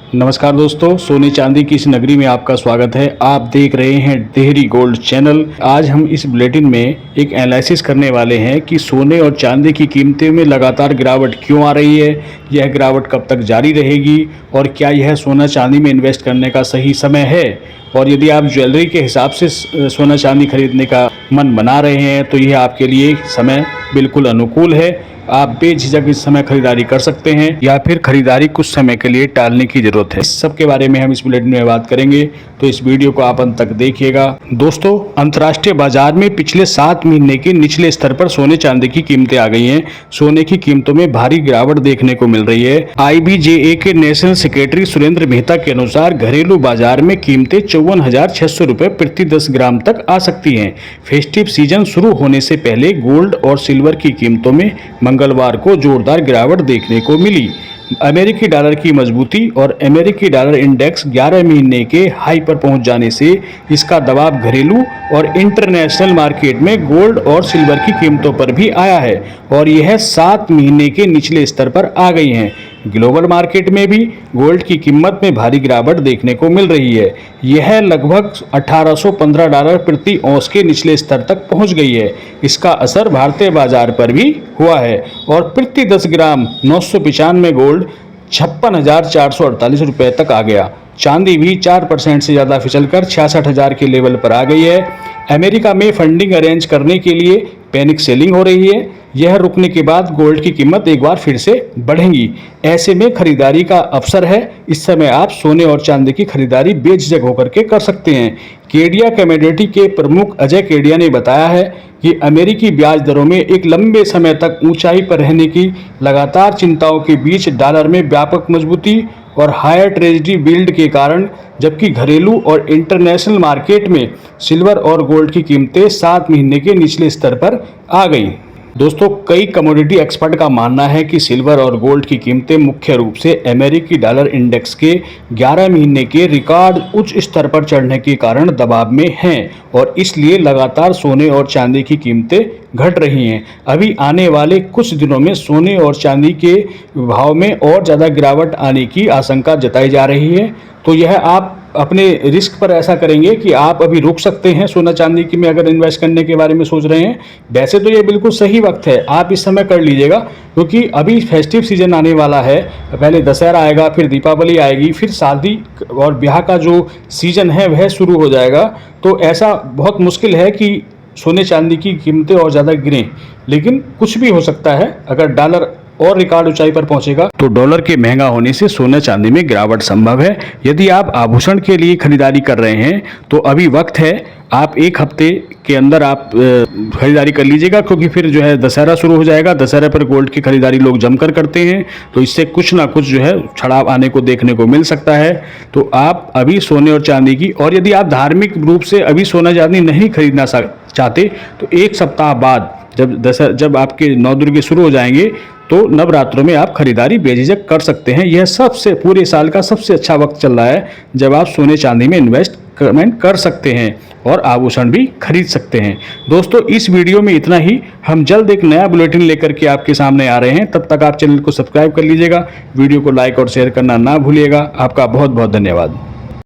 नमस्कार दोस्तों, सोने चांदी की इस नगरी में आपका स्वागत है। आप देख रहे हैं देहरी गोल्ड चैनल। आज हम इस बुलेटिन में एक एनालिसिस करने वाले हैं कि सोने और चांदी की कीमतों में लगातार गिरावट क्यों आ रही है, यह गिरावट कब तक जारी रहेगी और क्या यह सोना चांदी में इन्वेस्ट करने का सही समय है। और यदि आप ज्वेलरी के हिसाब से सोना चांदी खरीदने का मन बना रहे हैं तो यह आपके लिए समय बिल्कुल अनुकूल है। आप बेझिझक इस समय खरीदारी कर सकते हैं या फिर खरीदारी कुछ समय के लिए टालने की जरूरत है। इस सब के बारे में हम इस बुलेटिन में बात करेंगे, तो इस वीडियो को आप अंत तक देखिएगा। दोस्तों, अंतर्राष्ट्रीय बाजार में पिछले 7 महीने के निचले स्तर पर सोने चांदी की कीमतें आ गई हैं। सोने की कीमतों में भारी गिरावट देखने को मिल रही है। IBJA के नेशनल सेक्रेटरी सुरेंद्र मेहता के अनुसार घरेलू बाजार में कीमतें 54,600 रुपए प्रति 10 ग्राम तक आ सकती हैं। फेस्टिव सीजन शुरू होने से पहले गोल्ड और सिल्वर की कीमतों में मंगलवार को जोरदार गिरावट देखने को मिली। अमेरिकी डॉलर की मजबूती और अमेरिकी डॉलर इंडेक्स 11 महीने के हाई पर पहुंच जाने से इसका दबाव घरेलू और इंटरनेशनल मार्केट में गोल्ड और सिल्वर की कीमतों पर भी आया है और यह 7 महीने के निचले स्तर पर आ गई हैं। ग्लोबल मार्केट में भी गोल्ड की कीमत में भारी गिरावट देखने को मिल रही है। यह लगभग $1815 प्रति औंस के निचले स्तर तक पहुंच गई है। इसका असर भारतीय बाजार पर भी हुआ है और प्रति 10 ग्राम 995 गोल्ड 56,448 रुपये तक आ गया। चांदी भी 4% से ज़्यादा फिसलकर 66,000 के लेवल पर आ गई है। अमेरिका में फंडिंग अरेंज करने के लिए पैनिक सेलिंग हो रही है। यह रुकने के बाद गोल्ड की कीमत एक बार फिर से बढ़ेगी। ऐसे में खरीदारी का अवसर है। इस समय आप सोने और चांदी की खरीदारी बेझिझक होकर के कर सकते हैं। केडिया कमोडिटी के प्रमुख अजय केडिया ने बताया है कि अमेरिकी ब्याज दरों में एक लंबे समय तक ऊंचाई पर रहने की लगातार चिंताओं के बीच डॉलर में व्यापक मजबूती और हायर ट्रेजरी बिल्ड के कारण, जबकि घरेलू और इंटरनेशनल मार्केट में सिल्वर और गोल्ड की कीमतें 7 महीने के निचले स्तर पर आ गई। दोस्तों, कई कमोडिटी एक्सपर्ट का मानना है कि सिल्वर और गोल्ड की कीमतें मुख्य रूप से अमेरिकी डॉलर इंडेक्स के 11 महीने के रिकॉर्ड उच्च स्तर पर चढ़ने के कारण दबाव में हैं और इसलिए लगातार सोने और चांदी की कीमतें घट रही हैं। अभी आने वाले कुछ दिनों में सोने और चांदी के भाव में और ज़्यादा गिरावट आने की आशंका जताई जा रही है। तो यह आप अपने रिस्क पर ऐसा करेंगे कि आप अभी रुक सकते हैं सोना चांदी की में अगर इन्वेस्ट करने के बारे में सोच रहे हैं। वैसे तो ये बिल्कुल सही वक्त है, आप इस समय कर लीजिएगा, क्योंकि अभी फेस्टिव सीजन आने वाला है। पहले दशहरा आएगा, फिर दीपावली आएगी, फिर शादी और ब्याह का जो सीजन है वह शुरू हो जाएगा। तो ऐसा बहुत मुश्किल है कि सोने चांदी की कीमतें और ज़्यादा गिरें, लेकिन कुछ भी हो सकता है। अगर डॉलर और रिकॉर्ड ऊंचाई पर पहुंचेगा तो डॉलर के महंगा होने से सोना चांदी में गिरावट संभव है। यदि आप आभूषण के लिए खरीदारी कर रहे हैं तो अभी वक्त है, आप एक हफ्ते के अंदर आप खरीदारी कर लीजिएगा, क्योंकि फिर जो है दशहरा शुरू हो जाएगा। दशहरे पर गोल्ड की खरीदारी लोग जमकर करते हैं, तो इससे कुछ ना कुछ जो है छड़ाव आने को देखने को मिल सकता है। तो आप अभी सोने और चांदी की, और यदि आप धार्मिक रूप से अभी सोना चांदी नहीं खरीदना चाहते तो एक सप्ताह बाद जब आपके नवदुर्गे शुरू हो जाएंगे तो नवरात्रों में आप खरीदारी बेझिझक कर सकते हैं। यह सबसे पूरे साल का सबसे अच्छा वक्त चल रहा है जब आप सोने चांदी में इन्वेस्टमेंट कर सकते हैं और आभूषण भी खरीद सकते हैं। दोस्तों, इस वीडियो में इतना ही। हम जल्द एक नया बुलेटिन लेकर के आपके सामने आ रहे हैं। तब तक आप चैनल को सब्सक्राइब कर लीजिएगा, वीडियो को लाइक और शेयर करना ना भूलिएगा। आपका बहुत बहुत धन्यवाद।